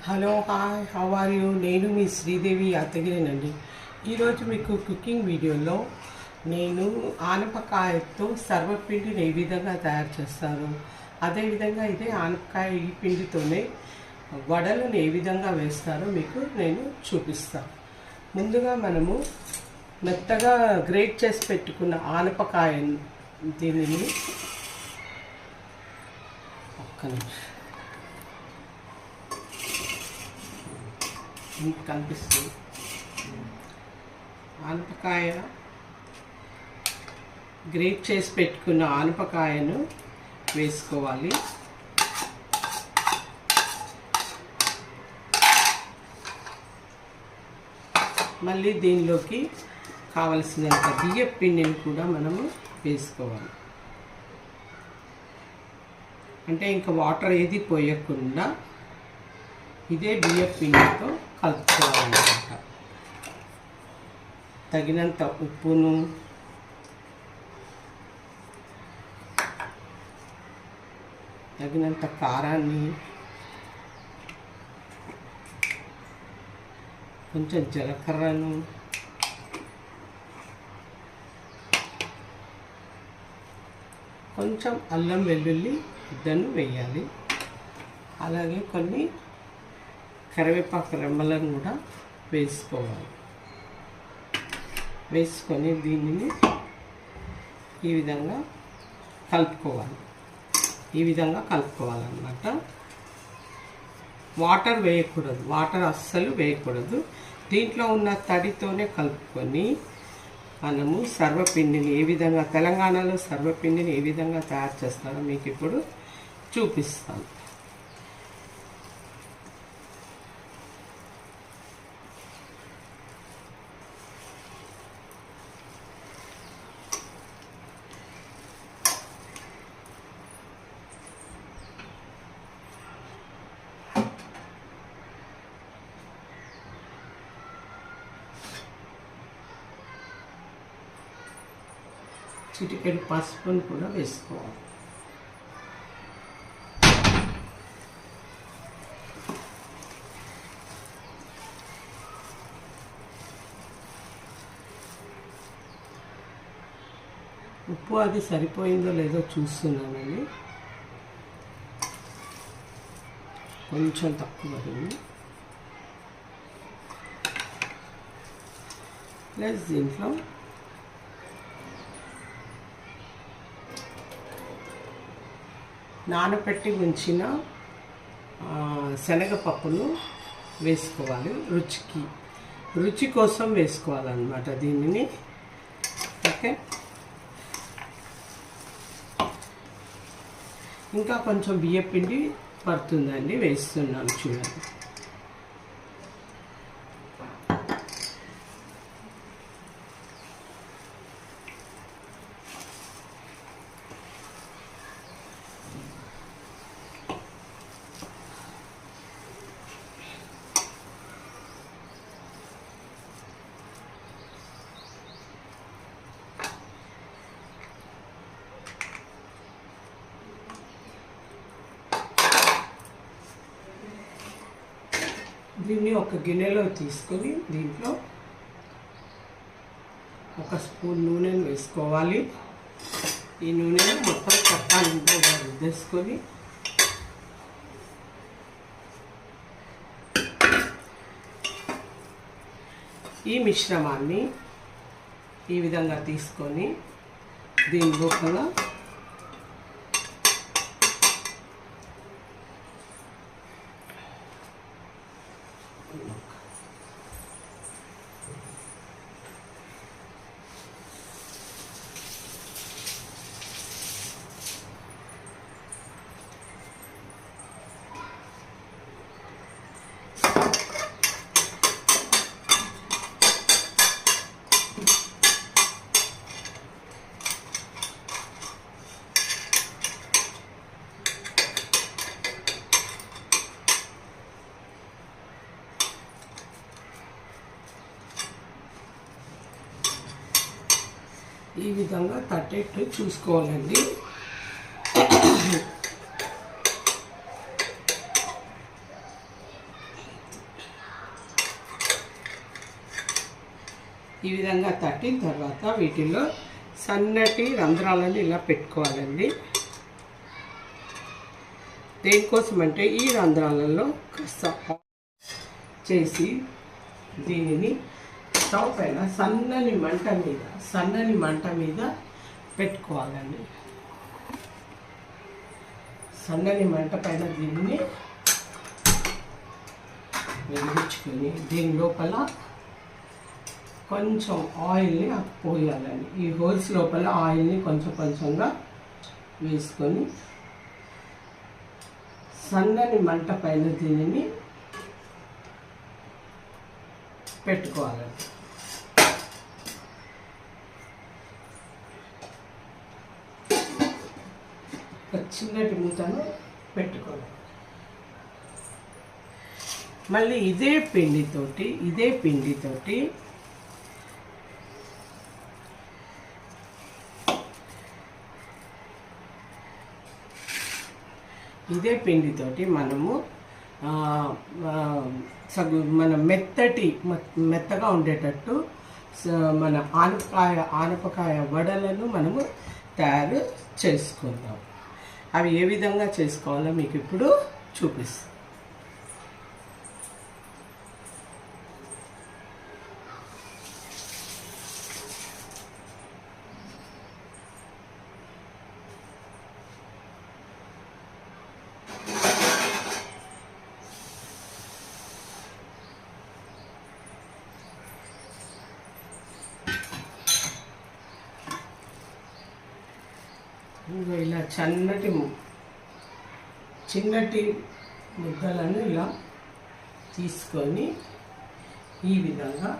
Hello hi how are you? నేను మీ శ్రీదేవి యాదగిరినండి. ఈరోజు మీకు కుకింగ్ వీడియోలో నేను ఆనపకాయతో సర్వపిండిని ఏ విధంగా తయారు చేస్తాను, అదేవిధంగా ఇదే ఆనపకాయ ఈ పిండితోనే వడలను ఏ విధంగా వేస్తారో మీకు నేను చూపిస్తాను. ముందుగా మనము మెత్తగా గ్రేట్ చేసి పెట్టుకున్న ఆనపకాయ దీనిని ఒక్క నిమిషం కనిపిస్తుంది. ఆనపకాయ గ్రేట్ చేసి పెట్టుకున్న ఆనపకాయను వేసుకోవాలి. మళ్ళీ దీనిలోకి కావలసినంత బియ్యం పిండిని కూడా మనము వేసుకోవాలి. అంటే ఇంకా వాటర్ ఏది పోయకుండా ఇదే బియ్యం పిండితో కలుపుకోవాలన్నమాట. తగినంత ఉప్పును, తగినంత కారాన్ని, కొంచెం జీలకర్రను, కొంచెం అల్లం వెల్లుల్లి ముద్దను వేయాలి. అలాగే కొన్ని కరివేపాకు రెమ్మలను కూడా వేసుకోవాలి. వేసుకొని దీనిని ఈ విధంగా కలుపుకోవాలన్నమాట. వాటర్ వేయకూడదు, వాటర్ అస్సలు వేయకూడదు. దీంట్లో ఉన్న తడితోనే కలుపుకొని మనము సర్వపిండిని ఏ విధంగా, తెలంగాణలో సర్వపిండిని ఏ విధంగా తయారు చేస్తారో మీకు ఇప్పుడు చూపిస్తాను. చిటికెడు పసుపును కూడా వేసుకోవాలి. ఉప్పు అది సరిపోయిందో లేదో చూస్తున్నానండి. కొంచెం తక్కువ పడింది. ప్లస్ దీంట్లో నానబెట్టి ఉంచిన శనగపప్పును వేసుకోవాలి. రుచి కోసం వేసుకోవాలన్నమాట దీనిని. ఓకే, ఇంకా కొంచెం బియ్యం పిండి పడుతుందండి, వేస్తున్నాను చూడండి. దీన్ని ఒక గిన్నెలో తీసుకొని దీంట్లో ఒక స్పూన్ నూనెను వేసుకోవాలి. ఈ నూనెను మొత్తం చట్టానింట్లో రుద్దేసుకొని ఈ మిశ్రమాన్ని ఈ విధంగా తీసుకొని దీని లోపల ఈ విధంగా తట్టేట్టు చూసుకోవాలండి. ఈ విధంగా తట్టిన తర్వాత వీటిలో సన్నటి రంధ్రాలను ఇలా పెట్టుకోవాలండి. దేనికోసం అంటే ఈ రంధ్రాలలో కాస్త చేసి దీనిని స్టవ్ పైన సన్నని మంట మీద పెట్టుకోవాలండి. సన్నని మంట పైన దీనిని వెలిగించుకొని దీని లోపల కొంచెం ఆయిల్ని పోయాలండి. ఈ హోల్స్ లోపల ఆయిల్ని కొంచెంగా వేసుకొని సన్నని మంట పైన దీనిని పెట్టుకోవాలండి. ఒక చిన్నటి మూతను పెట్టుకోవాలి. మళ్ళీ ఇదే పిండితోటి మనము మన మెత్తగా ఉండేటట్టు మన ఆనపకాయ వడలను మనము తయారు చేసుకుందాం. అవి ఏ విధంగా చేసుకోవాలో మీకు ఇప్పుడు చూపిస్తాను. ఇలా చిన్నటి ముద్దలను ఇలా తీసుకొని ఈ విధంగా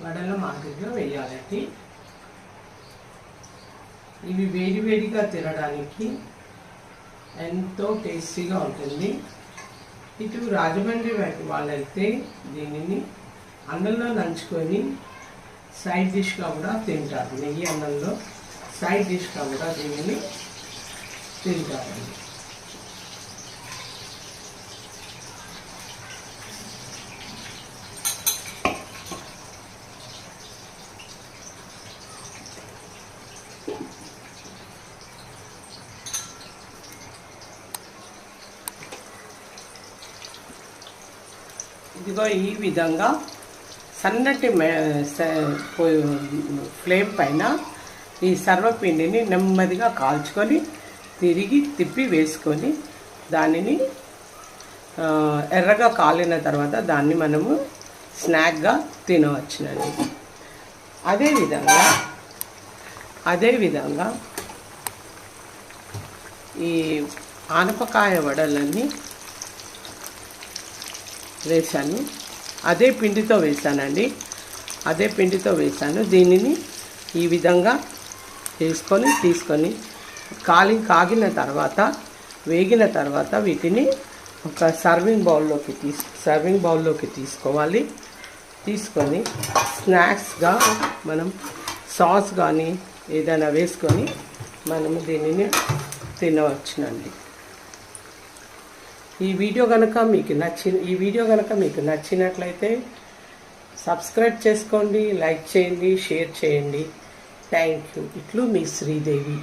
వడల మాదిరిగా వేయాలండి. ఇవి వేడివేడిగా తినడానికి ఎంతో టేస్టీగా ఉంటుంది. ఇటు రాజమండ్రి వాళ్ళైతే దీనిని అన్నంలో నంచుకొని సైడ్ డిష్గా కూడా తింటారు. నెయ్యి అన్నంలో సైడ్ డిష్గా కూడా దీనిని తింటారండి. ఇదిగో ఈ విధంగా సన్నటి ఫ్లేమ్ పైన ఈ సర్వపిండిని నెమ్మదిగా కాల్చుకొని తిప్పి వేసుకొని దానిని ఎర్రగా కాలిన తర్వాత దాన్ని మనము స్నాక్గా తినవచ్చునండి. అదేవిధంగా ఈ ఆనపకాయ వడలన్నీ వేసాను. అదే పిండితో వేసాను. దీనిని ఈ విధంగా తీసుకొని వేగిన తర్వాత వీటిని ఒక సర్వింగ్ బౌల్లోకి తీసుకోవాలి. తీసుకొని స్నాక్స్గా మనం సాస్ కానీ ఏదైనా వేసుకొని మనము దీనిని తినవచ్చునండి. ఈ వీడియో కనుక మీకు నచ్చినట్లయితే సబ్స్క్రైబ్ చేసుకోండి, లైక్ చేయండి, షేర్ చేయండి. Thank you. ఇట్లు మీ శ్రీదేవి.